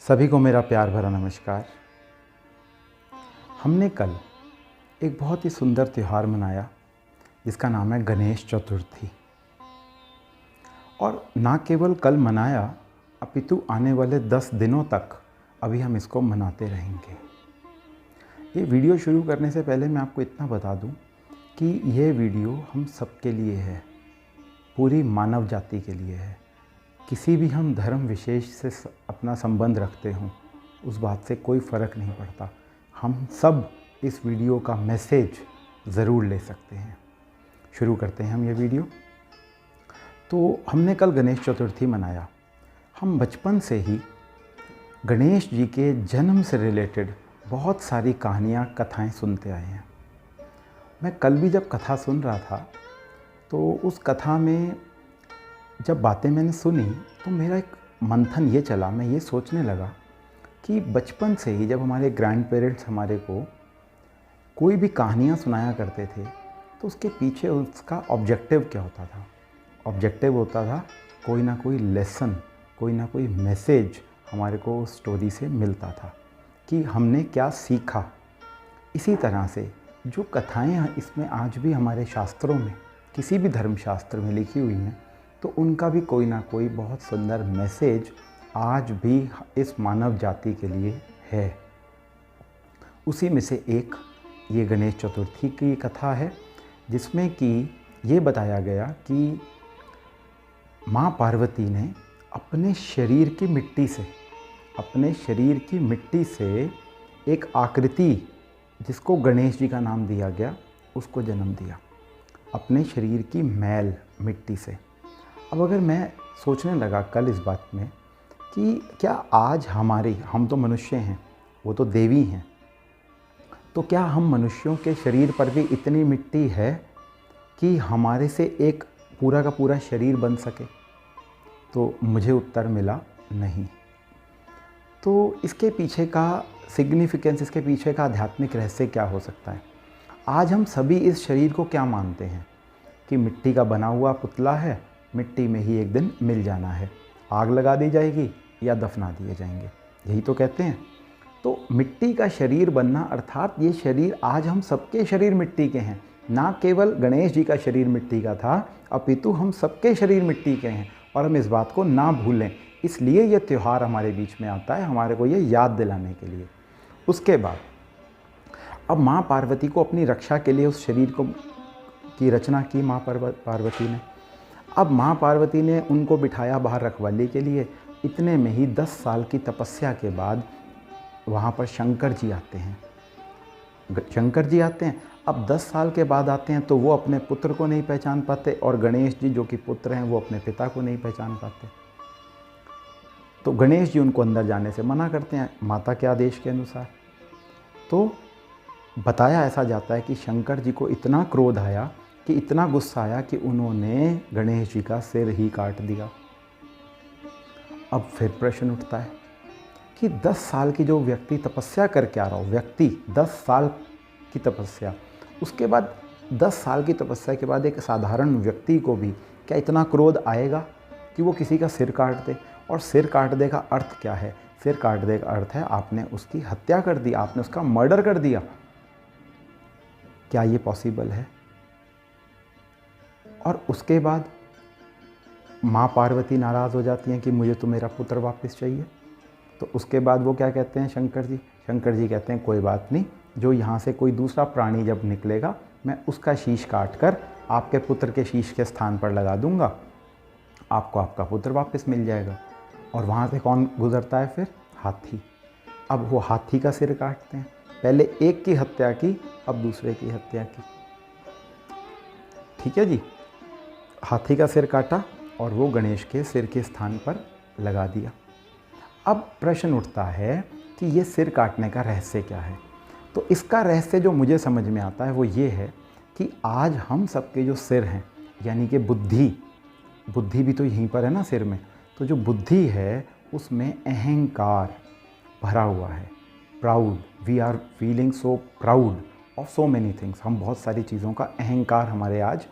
सभी को मेरा प्यार भरा नमस्कार। हमने कल एक बहुत ही सुंदर त्यौहार मनाया जिसका नाम है गणेश चतुर्थी। और ना केवल कल मनाया अपितु आने वाले 10 दिनों तक अभी हम इसको मनाते रहेंगे। ये वीडियो शुरू करने से पहले मैं आपको इतना बता दूं कि यह वीडियो हम सबके लिए है, पूरी मानव जाति के लिए है। किसी भी हम धर्म विशेष से अपना संबंध रखते हों, उस बात से कोई फ़र्क नहीं पड़ता। हम सब इस वीडियो का मैसेज ज़रूर ले सकते हैं। शुरू करते हैं हम ये वीडियो। तो हमने कल गणेश चतुर्थी मनाया। हम बचपन से ही गणेश जी के जन्म से रिलेटेड बहुत सारी कहानियाँ, कथाएं सुनते आए हैं। मैं कल भी जब कथा सुन रहा था तो उस कथा में जब बातें मैंने सुनी तो मेरा एक मंथन ये चला, मैं ये सोचने लगा कि बचपन से ही जब हमारे ग्रैंड पेरेंट्स हमारे को कोई भी कहानियाँ सुनाया करते थे तो उसके पीछे उसका ऑब्जेक्टिव क्या होता था। ऑब्जेक्टिव होता था कोई ना कोई लेसन, कोई ना कोई मैसेज हमारे को उस स्टोरी से मिलता था कि हमने क्या सीखा। इसी तरह से जो कथाएँ इसमें आज भी हमारे शास्त्रों में, किसी भी धर्मशास्त्र में लिखी हुई हैं, तो उनका भी कोई ना कोई बहुत सुंदर मैसेज आज भी इस मानव जाति के लिए है। उसी में से एक ये गणेश चतुर्थी की कथा है, जिसमें कि ये बताया गया कि माँ पार्वती ने अपने शरीर की मिट्टी से एक आकृति, जिसको गणेश जी का नाम दिया गया, उसको जन्म दिया अपने शरीर की मैल मिट्टी से। अब अगर मैं सोचने लगा कल इस बात में कि क्या आज हम तो मनुष्य हैं, वो तो देवी हैं, तो क्या हम मनुष्यों के शरीर पर भी इतनी मिट्टी है कि हमारे से एक पूरा का पूरा शरीर बन सके? तो मुझे उत्तर मिला नहीं। तो इसके पीछे का सिग्निफिकेंस, इसके पीछे का आध्यात्मिक रहस्य क्या हो सकता है? आज हम सभी इस शरीर को क्या मानते हैं कि मिट्टी का बना हुआ पुतला है, मिट्टी में ही एक दिन मिल जाना है, आग लगा दी जाएगी या दफना दिए जाएंगे, यही तो कहते हैं। तो मिट्टी का शरीर बनना अर्थात ये शरीर, आज हम सबके शरीर मिट्टी के हैं। ना केवल गणेश जी का शरीर मिट्टी का था, अपितु हम सबके शरीर मिट्टी के हैं और हम इस बात को ना भूलें। इसलिए ये त्यौहार हमारे बीच में आता है, हमारे को ये याद दिलाने के लिए। उसके बाद अब माँ पार्वती को अपनी रक्षा के लिए उस शरीर की रचना की माँ पार्वती ने। अब माँ पार्वती ने उनको बिठाया बाहर रखवाली के लिए। इतने में ही 10 साल की तपस्या के बाद वहाँ पर शंकर जी आते हैं। अब 10 साल के बाद आते हैं तो वो अपने पुत्र को नहीं पहचान पाते और गणेश जी जो कि पुत्र हैं वो अपने पिता को नहीं पहचान पाते। तो गणेश जी उनको अंदर जाने से मना करते हैं माता के आदेश के अनुसार। तो बताया ऐसा जाता है कि शंकर जी को इतना क्रोध आया, कि इतना गुस्सा आया कि उन्होंने गणेश जी का सिर ही काट दिया। अब फिर प्रश्न उठता है कि 10 साल की जो व्यक्ति तपस्या करके आ रहा हो, 10 साल की तपस्या, उसके बाद 10 साल की तपस्या के बाद एक साधारण व्यक्ति को भी क्या इतना क्रोध आएगा कि वो किसी का सिर काट दे? और सिर काटने का अर्थ क्या है? सिर काटने का अर्थ है आपने उसकी हत्या कर दी, आपने उसका मर्डर कर दिया। क्या ये पॉसिबल है? और उसके बाद माँ पार्वती नाराज़ हो जाती हैं कि मुझे तो मेरा पुत्र वापस चाहिए। तो उसके बाद वो क्या कहते हैं शंकर जी कहते हैं कोई बात नहीं, जो यहाँ से कोई दूसरा प्राणी जब निकलेगा मैं उसका शीश काट कर आपके पुत्र के शीश के स्थान पर लगा दूंगा, आपको आपका पुत्र वापस मिल जाएगा। और वहाँ से कौन गुजरता है फिर? हाथी। अब वो हाथी का सिर काटते हैं। पहले एक की हत्या की, अब दूसरे की हत्या की। ठीक है जी, हाथी का सिर काटा और वो गणेश के सिर के स्थान पर लगा दिया। अब प्रश्न उठता है कि ये सिर काटने का रहस्य क्या है? तो इसका रहस्य जो मुझे समझ में आता है वो ये है कि आज हम सबके जो सिर हैं, यानी कि बुद्धि भी तो यहीं पर है ना सिर में, तो जो बुद्धि है उसमें अहंकार भरा हुआ है। Proud, we are feeling so proud of so many things. हम बहुत सारी चीज़ों का अहंकार हमारे आज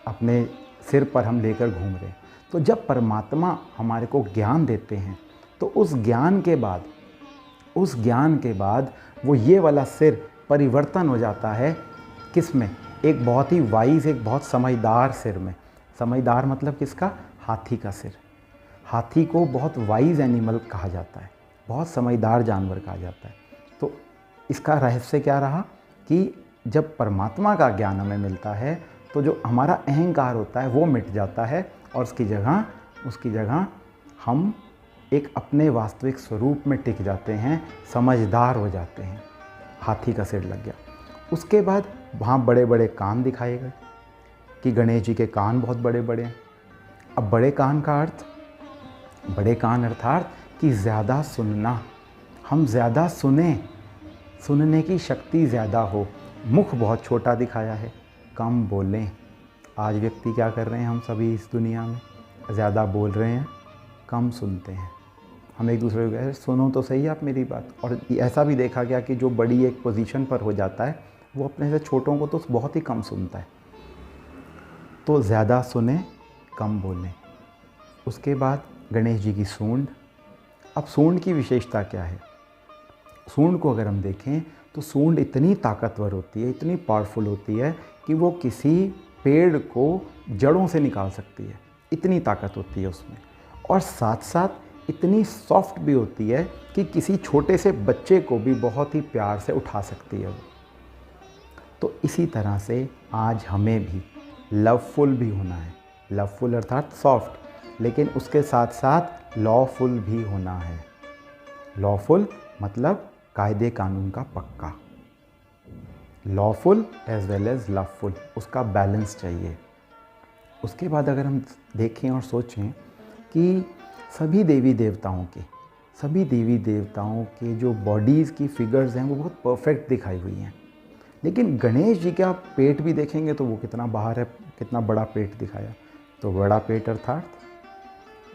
अपने सिर पर हम लेकर घूम रहे हैं। तो जब परमात्मा हमारे को ज्ञान देते हैं तो उस ज्ञान के बाद वो ये वाला सिर परिवर्तन हो जाता है किस में? एक बहुत ही वाइज, एक बहुत समझदार सिर में। समझदार मतलब किसका? हाथी का सिर। हाथी को बहुत वाइज एनिमल कहा जाता है, बहुत समझदार जानवर कहा जाता है। तो इसका रहस्य क्या रहा कि जब परमात्मा का ज्ञान हमें मिलता है तो जो हमारा अहंकार होता है वो मिट जाता है और उसकी जगह हम एक अपने वास्तविक स्वरूप में टिक जाते हैं, समझदार हो जाते हैं। हाथी का सिर लग गया। उसके बाद वहाँ बड़े बड़े कान दिखाए गए कि गणेश जी के कान बहुत बड़े बड़े हैं। अब बड़े कान का अर्थ, बड़े कान अर्थात कि ज़्यादा सुनना, हम ज़्यादा सुनने की शक्ति ज़्यादा हो। मुख बहुत छोटा दिखाया है, कम बोलें। आज व्यक्ति क्या कर रहे हैं, हम सभी इस दुनिया में ज़्यादा बोल रहे हैं, कम सुनते हैं। हम एक दूसरे को कह रहे सुनो तो सही आप मेरी बात। और ऐसा भी देखा गया कि जो बड़ी एक पोजीशन पर हो जाता है वो अपने से छोटों को तो बहुत ही कम सुनता है। तो ज़्यादा सुने, कम बोलें। उसके बाद गणेश जी की सूंड। अब सूंड की विशेषता क्या है? सूंड को अगर हम देखें तो सूंड इतनी ताकतवर होती है, इतनी पावरफुल होती है कि वो किसी पेड़ को जड़ों से निकाल सकती है, इतनी ताकत होती है उसमें। और साथ साथ इतनी सॉफ्ट भी होती है कि किसी छोटे से बच्चे को भी बहुत ही प्यार से उठा सकती है वो। तो इसी तरह से आज हमें भी लवफुल भी होना है। लवफुल अर्थात सॉफ्ट, लेकिन उसके साथ साथ लॉफुल भी होना है। लॉफुल मतलब कायदे कानून का पक्का। Lawful as well as loveful, उसका बैलेंस चाहिए। उसके बाद अगर हम देखें और सोचें कि सभी देवी देवताओं के जो बॉडीज़ की फिगर्स हैं वो बहुत परफेक्ट दिखाई हुई हैं, लेकिन गणेश जी का पेट भी देखेंगे तो वो कितना बाहर है, कितना बड़ा पेट दिखाया। तो बड़ा पेट अर्थात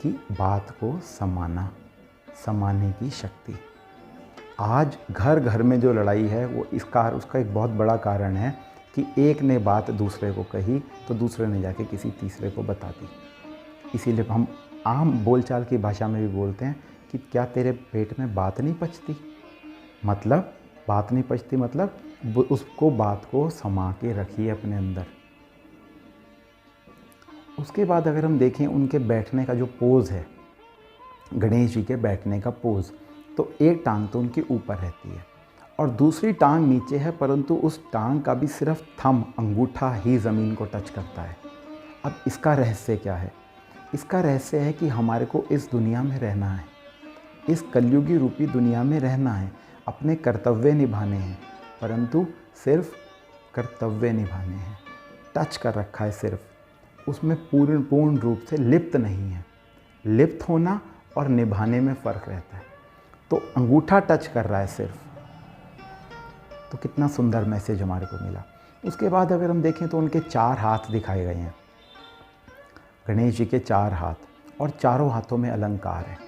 कि बात को समाने की शक्ति। आज घर घर में जो लड़ाई है वो उसका एक बहुत बड़ा कारण है कि एक ने बात दूसरे को कही तो दूसरे ने जाके किसी तीसरे को बता दी। इसीलिए हम आम बोलचाल की भाषा में भी बोलते हैं कि क्या तेरे पेट में बात नहीं पचती। मतलब बात नहीं पचती मतलब उसको बात को समा के रखिए अपने अंदर। उसके बाद अगर हम देखें उनके बैठने का जो पोज़ है, गणेश जी के बैठने का पोज़, तो एक टांग तो उनकी ऊपर रहती है और दूसरी टांग नीचे है, परंतु उस टांग का भी सिर्फ थंब, अंगूठा ही ज़मीन को टच करता है। अब इसका रहस्य क्या है? इसका रहस्य है कि हमारे को इस दुनिया में रहना है, इस कलयुगी रूपी दुनिया में रहना है, अपने कर्तव्य निभाने हैं, परंतु सिर्फ कर्तव्य निभाने हैं। टच कर रखा है सिर्फ, उसमें पूर्ण रूप से लिप्त नहीं है। लिप्त होना और निभाने में फ़र्क रहता है। तो अंगूठा टच कर रहा है सिर्फ, तो कितना सुंदर मैसेज हमारे को मिला। उसके बाद अगर हम देखें तो उनके 4 हाथ दिखाए गए हैं, गणेश जी के 4 हाथ, और चारों हाथों में अलंकार है।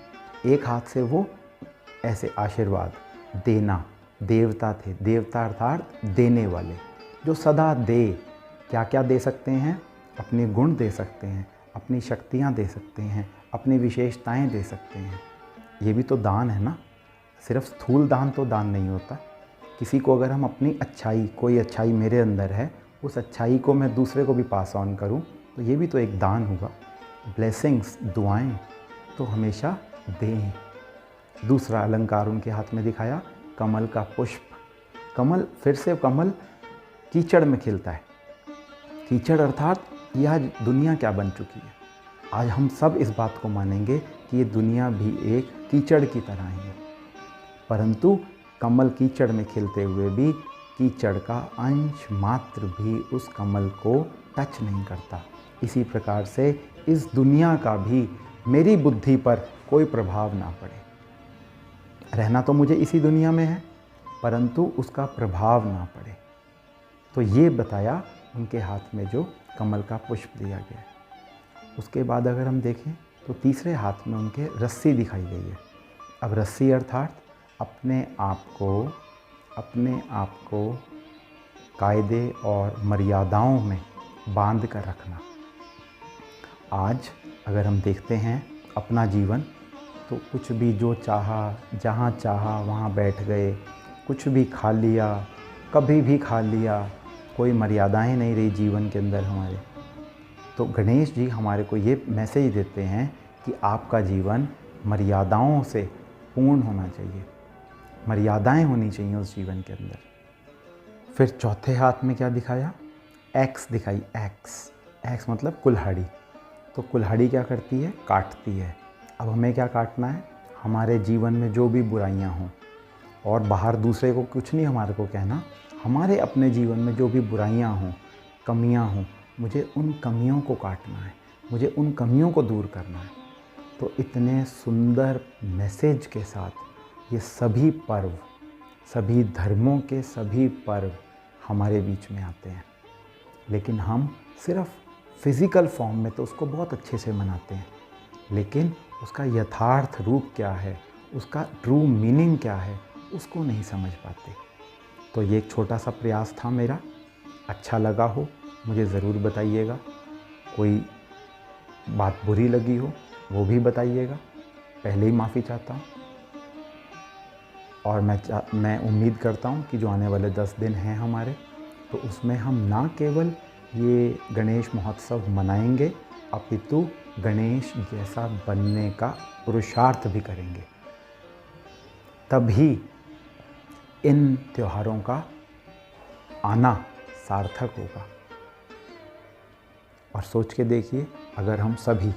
एक हाथ से वो ऐसे आशीर्वाद देना, देवता थे, देवता अर्थात देने वाले, जो सदा दे। क्या क्या दे सकते हैं? अपने गुण दे सकते हैं, अपनी शक्तियाँ दे सकते हैं, अपनी विशेषताएं दे सकते हैं। ये भी तो दान है ना, सिर्फ स्थूल दान तो दान नहीं होता। किसी को अगर हम अपनी अच्छाई, कोई अच्छाई मेरे अंदर है, उस अच्छाई को मैं दूसरे को भी पास ऑन करूं, तो ये भी तो एक दान होगा। ब्लेसिंग्स, दुआएं तो हमेशा दें। दूसरा अलंकार उनके हाथ में दिखाया, कमल का पुष्प। कमल, फिर से कमल कीचड़ में खिलता है। कीचड़ अर्थात यह आज दुनिया क्या बन चुकी है। आज हम सब इस बात को मानेंगे कि ये दुनिया भी एक कीचड़ की तरह ही है, परंतु कमल कीचड़ में खिलते हुए भी कीचड़ का अंश मात्र भी उस कमल को टच नहीं करता। इसी प्रकार से इस दुनिया का भी मेरी बुद्धि पर कोई प्रभाव ना पड़े। रहना तो मुझे इसी दुनिया में है, परंतु उसका प्रभाव ना पड़े। तो ये बताया उनके हाथ में जो कमल का पुष्प दिया गया है। उसके बाद अगर हम देखें तो तीसरे हाथ में उनके रस्सी दिखाई गई है। अब रस्सी अर्थात अपने आप को कायदे और मर्यादाओं में बांध कर रखना। आज अगर हम देखते हैं अपना जीवन, तो कुछ भी जो चाहा, जहाँ चाहा वहाँ बैठ गए, कुछ भी खा लिया, कभी भी खा लिया, कोई मर्यादाएं नहीं रही जीवन के अंदर हमारे। तो गणेश जी हमारे को ये मैसेज देते हैं कि आपका जीवन मर्यादाओं से पूर्ण होना चाहिए, मर्यादाएं होनी चाहिए उस जीवन के अंदर। फिर चौथे हाथ में क्या दिखाया? एक्स दिखाई। एक्स मतलब कुल्हाड़ी। तो कुल्हाड़ी क्या करती है? काटती है। अब हमें क्या काटना है? हमारे जीवन में जो भी बुराइयां हों, और बाहर दूसरे को कुछ नहीं हमारे को कहना, हमारे अपने जीवन में जो भी बुराइयां हों, कमियां हों, मुझे उन कमियों को काटना है, मुझे उन कमियों को दूर करना है। तो इतने सुंदर मैसेज के साथ ये सभी पर्व, सभी धर्मों के सभी पर्व हमारे बीच में आते हैं। लेकिन हम सिर्फ फिज़िकल फॉर्म में तो उसको बहुत अच्छे से मनाते हैं, लेकिन उसका यथार्थ रूप क्या है, उसका ट्रू मीनिंग क्या है, उसको नहीं समझ पाते। तो ये एक छोटा सा प्रयास था मेरा। अच्छा लगा हो मुझे ज़रूर बताइएगा। कोई बात बुरी लगी हो वो भी बताइएगा। पहले ही माफ़ी चाहता हूँ। और मैं उम्मीद करता हूँ कि जो आने वाले 10 दिन हैं हमारे, तो उसमें हम ना केवल ये गणेश महोत्सव मनाएंगे, अपितु गणेश जैसा बनने का पुरुषार्थ भी करेंगे। तभी इन त्योहारों का आना सार्थक होगा। और सोच के देखिए, अगर हम सभी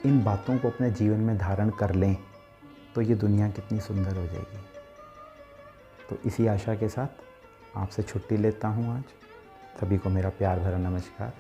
इन बातों को अपने जीवन में धारण कर लें तो ये दुनिया कितनी सुंदर हो जाएगी। तो इसी आशा के साथ आपसे छुट्टी लेता हूँ आज। सभी को मेरा प्यार भरा नमस्कार।